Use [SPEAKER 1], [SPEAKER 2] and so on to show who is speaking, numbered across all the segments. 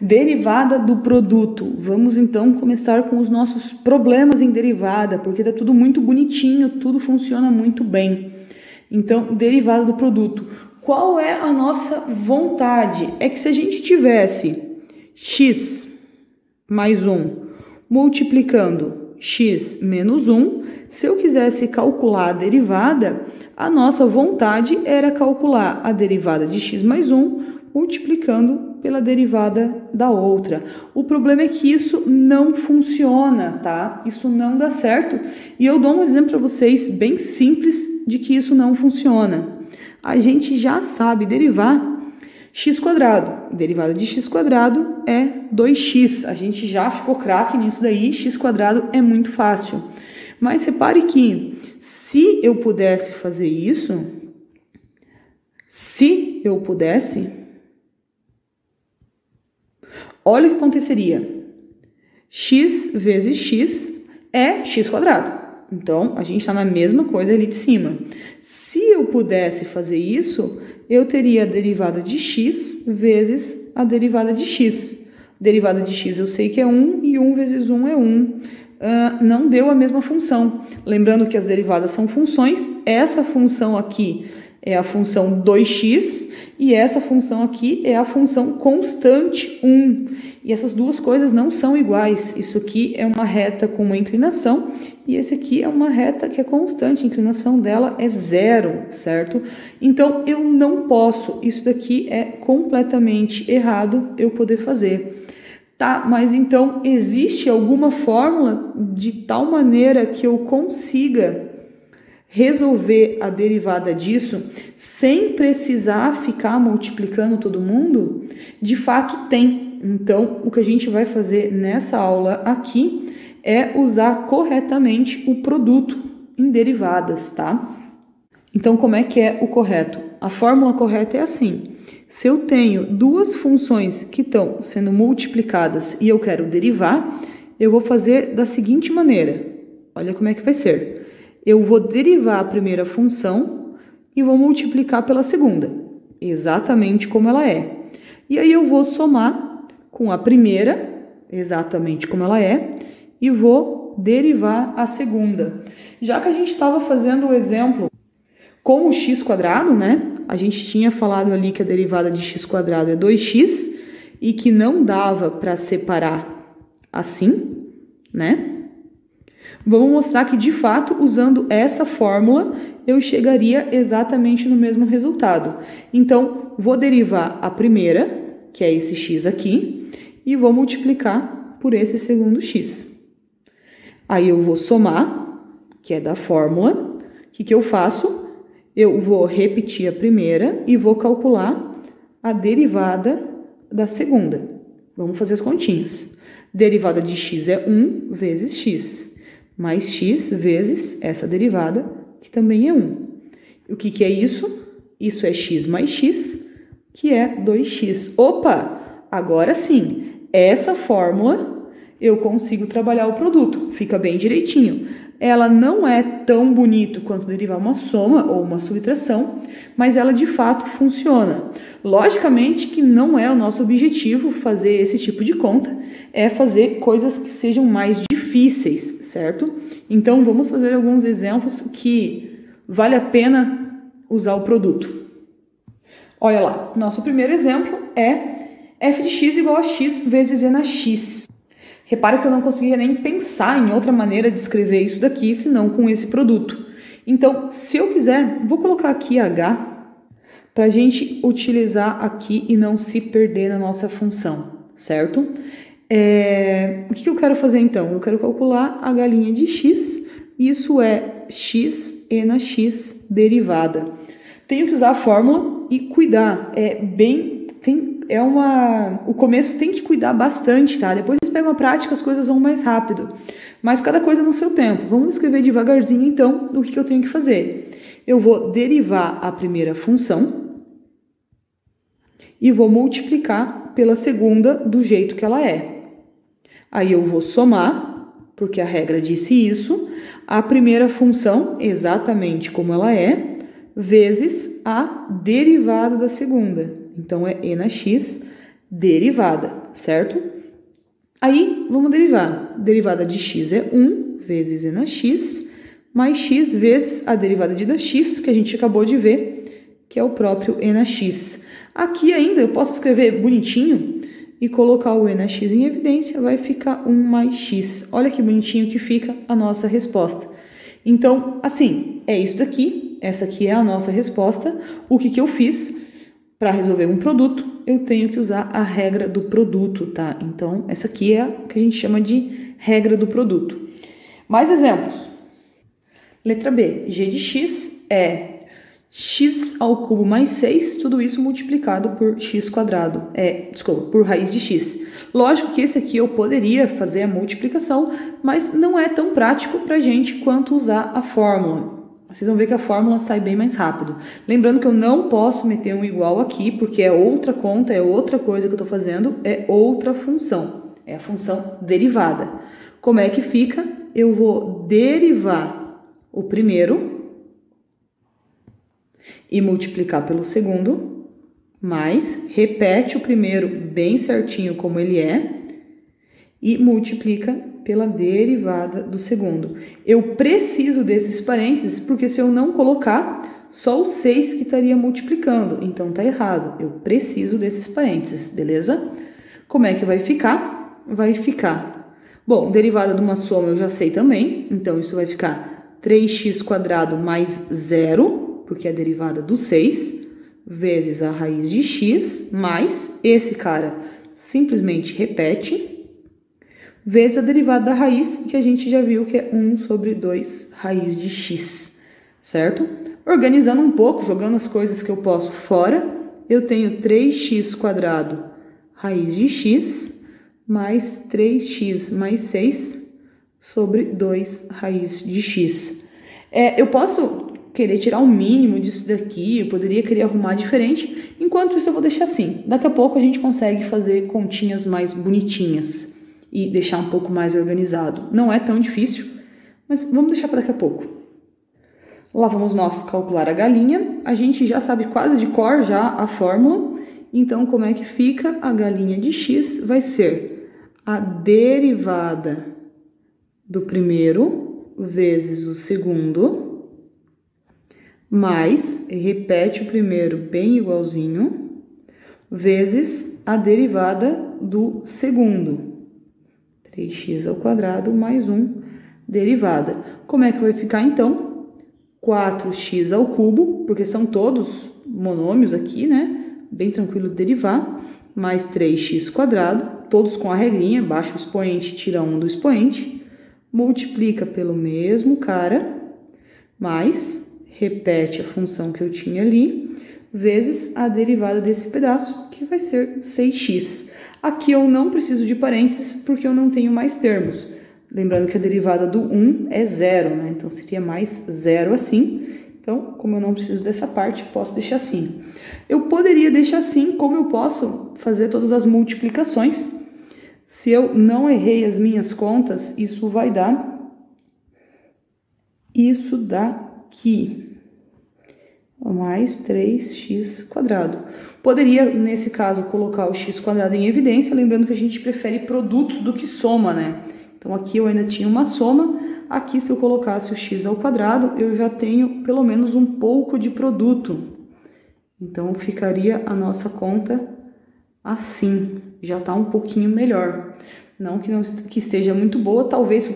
[SPEAKER 1] Derivada do produto. Vamos então começar com os nossos problemas em derivada, porque tá tudo muito bonitinho, tudo funciona muito bem. Então, derivada do produto. Qual é a nossa vontade? É que se a gente tivesse x mais 1 multiplicando x menos 1, se eu quisesse calcular a derivada, a nossa vontade era calcular a derivada de x mais 1 multiplicando pela derivada da outra. O problema é que isso não funciona, tá? Isso não dá certo. E eu dou um exemplo para vocês bem simples de que isso não funciona. A gente já sabe derivar x quadrado. Derivada de x quadrado é 2x. A gente já ficou craque nisso daí. X quadrado é muito fácil. Mas repare que se eu pudesse fazer isso, olha o que aconteceria. X vezes x é x quadrado. Então, a gente está na mesma coisa ali de cima. Se eu pudesse fazer isso, eu teria a derivada de x vezes a derivada de x. Derivada de x eu sei que é 1 e 1 vezes 1 é 1. Não deu a mesma função. Lembrando que as derivadas são funções. Essa função aqui é a função 2x e essa função aqui é a função constante 1. E essas duas coisas não são iguais. Isso aqui é uma reta com uma inclinação e esse aqui é uma reta que é constante. A inclinação dela é 0, certo? Então, eu não posso. Isso daqui é completamente errado eu poder fazer. Tá, mas então existe alguma fórmula de tal maneira que eu consiga resolver a derivada disso sem precisar ficar multiplicando todo mundo? De fato tem. Então, o que a gente vai fazer nessa aula aqui é usar corretamente o produto em derivadas, tá? Então, como é que é o correto? A fórmula correta é assim. Se eu tenho duas funções que estão sendo multiplicadas e eu quero derivar, eu vou fazer da seguinte maneira. Olha como é que vai ser. Eu vou derivar a primeira função e vou multiplicar pela segunda, exatamente como ela é. E aí eu vou somar com a primeira, exatamente como ela é, e vou derivar a segunda. Já que a gente estava fazendo o exemplo com o x quadrado, né? A gente tinha falado ali que a derivada de x quadrado é 2x e que não dava para separar assim, né? Vamos mostrar que, de fato, usando essa fórmula, eu chegaria exatamente no mesmo resultado. Então, vou derivar a primeira, que é esse x aqui, e vou multiplicar por esse segundo x. Aí eu vou somar, que é da fórmula. O que eu faço? Eu vou repetir a primeira e vou calcular a derivada da segunda. Vamos fazer as continhas. Derivada de x é 1 vezes x, mais x vezes essa derivada, que também é 1. O que é isso? Isso é x mais x, que é 2x. Opa! Agora sim, essa fórmula eu consigo trabalhar o produto. Fica bem direitinho. Ela não é tão bonita quanto derivar uma soma ou uma subtração, mas ela de fato funciona. Logicamente que não é o nosso objetivo fazer esse tipo de conta, é fazer coisas que sejam mais difíceis, certo? Então, vamos fazer alguns exemplos que vale a pena usar o produto. Olha lá, nosso primeiro exemplo é f de x igual a x vezes e na x. Repara que eu não conseguia nem pensar em outra maneira de escrever isso daqui, senão com esse produto. Então, se eu quiser, vou colocar aqui h para a gente utilizar aqui e não se perder na nossa função, certo? O que eu quero fazer então? Eu quero calcular a galinha de x, isso é x e na x derivada. Tenho que usar a fórmula e cuidar, o começo tem que cuidar bastante, tá? Depois vocês pegam a prática, as coisas vão mais rápido. Mas cada coisa no seu tempo. Vamos escrever devagarzinho, então, o que eu tenho que fazer. Eu vou derivar a primeira função e vou multiplicar pela segunda do jeito que ela é. Aí eu vou somar, porque a regra disse isso, a primeira função, exatamente como ela é, vezes a derivada da segunda. Então, é e na x derivada. certo? Aí, vamos derivar. Derivada de x é 1 vezes e na x, mais x vezes a derivada de x, que a gente acabou de ver, que é o próprio e na x. Aqui ainda eu posso escrever bonitinho e colocar o e na x em evidência, vai ficar 1 mais x. Olha que bonitinho que fica a nossa resposta. Então, assim, é isso daqui, essa aqui é a nossa resposta. O que eu fiz? Para resolver um produto, eu tenho que usar a regra do produto, tá? Então, essa aqui é a que a gente chama de regra do produto. Mais exemplos. Letra B. G de x é x ao cubo mais 6, tudo isso multiplicado por x quadrado. Por raiz de x. Lógico que esse aqui eu poderia fazer a multiplicação, mas não é tão prático pra gente quanto usar a fórmula. Vocês vão ver que a fórmula sai bem mais rápido. Lembrando que eu não posso meter um igual aqui, porque é outra conta, é outra coisa que eu estou fazendo, é outra função. É a função derivada. Como é que fica? Eu vou derivar o primeiro e multiplicar pelo segundo, mais, repete o primeiro bem certinho como ele é, e multiplica pela derivada do segundo. Eu preciso desses parênteses, porque se eu não colocar, só o 6 que estaria multiplicando. Então, tá errado. Eu preciso desses parênteses, beleza? Como é que vai ficar? Vai ficar... Bom, derivada de uma soma eu já sei também. Então, isso vai ficar 3x² mais 0, porque é a derivada do 6, vezes a raiz de x, mais esse cara simplesmente repete, vezes a derivada da raiz, que a gente já viu que é 1 sobre 2 raiz de x, certo? Organizando um pouco, jogando as coisas que eu posso fora, eu tenho 3x² raiz de x, mais 3x mais 6 sobre 2 raiz de x. Eu posso querer tirar o mínimo disso daqui, eu poderia querer arrumar diferente, enquanto isso eu vou deixar assim. Daqui a pouco a gente consegue fazer continhas mais bonitinhas e deixar um pouco mais organizado. Não é tão difícil, mas vamos deixar para daqui a pouco. Lá vamos nós calcular a galinha. A gente já sabe quase de cor já a fórmula. Então, como é que fica? A galinha de x vai ser a derivada do primeiro vezes o segundo, mais, repete o primeiro bem igualzinho, vezes a derivada do segundo. 3x² mais 1, derivada. Como é que vai ficar, então? 4x², porque são todos monômios aqui, né? Bem tranquilo derivar. Mais 3x², todos com a regrinha, baixa o expoente, tira 1 do expoente. Multiplica pelo mesmo cara, mais, repete a função que eu tinha ali, vezes a derivada desse pedaço, que vai ser 6x. Aqui eu não preciso de parênteses, porque eu não tenho mais termos. Lembrando que a derivada do 1 é 0, né? Então, seria mais 0 assim. Então, como eu não preciso dessa parte, posso deixar assim. Eu poderia deixar assim, como eu posso fazer todas as multiplicações. Se eu não errei as minhas contas, isso vai dar isso daqui. Mais 3x². Poderia, nesse caso, colocar o x² em evidência, lembrando que a gente prefere produtos do que soma, né? Então, aqui eu ainda tinha uma soma, aqui se eu colocasse o x², eu já tenho pelo menos um pouco de produto. Então, ficaria a nossa conta assim, já tá um pouquinho melhor. Não que esteja muito boa, talvez eu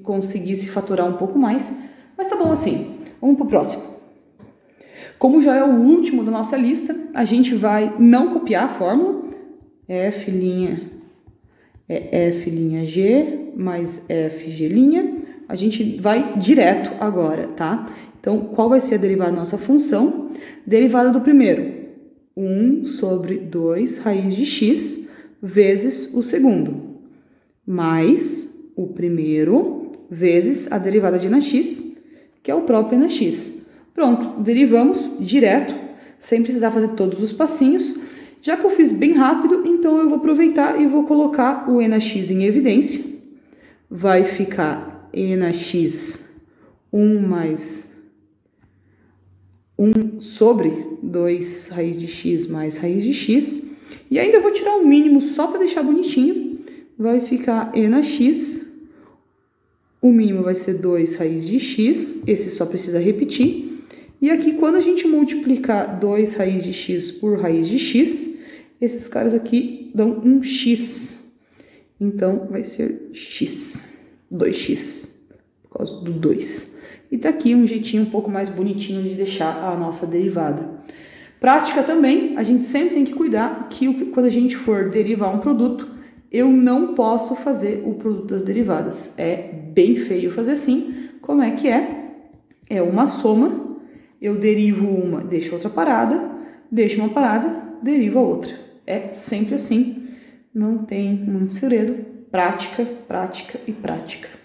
[SPEAKER 1] conseguisse fatorar um pouco mais, mas tá bom assim. Vamos pro próximo. Como já é o último da nossa lista, a gente vai não copiar a fórmula. F' é F'G mais FG'. A gente vai direto agora, tá? Então, qual vai ser a derivada da nossa função? Derivada do primeiro, 1 sobre 2 raiz de x vezes o segundo, mais o primeiro vezes a derivada de x, que é o próprio x. Pronto, derivamos direto, sem precisar fazer todos os passinhos. Já que eu fiz bem rápido, então eu vou aproveitar e vou colocar o x em evidência. Vai ficar x 1 mais 1 sobre 2 raiz de x mais raiz de x. E ainda eu vou tirar o mínimo só para deixar bonitinho. Vai ficar e na x. O mínimo vai ser 2 raiz de x. Esse só precisa repetir. E aqui, quando a gente multiplicar 2 raiz de x por raiz de x, esses caras aqui dão um x. Então, vai ser x. 2x. Por causa do 2. E tá aqui um jeitinho um pouco mais bonitinho de deixar a nossa derivada. Prática também, a gente sempre tem que cuidar que quando a gente for derivar um produto, eu não posso fazer o produto das derivadas. É bem feio fazer assim. Como é que é? É uma soma, eu derivo uma, deixo outra parada, deixo uma parada, derivo a outra. É sempre assim, não tem muito segredo. Prática, prática e prática.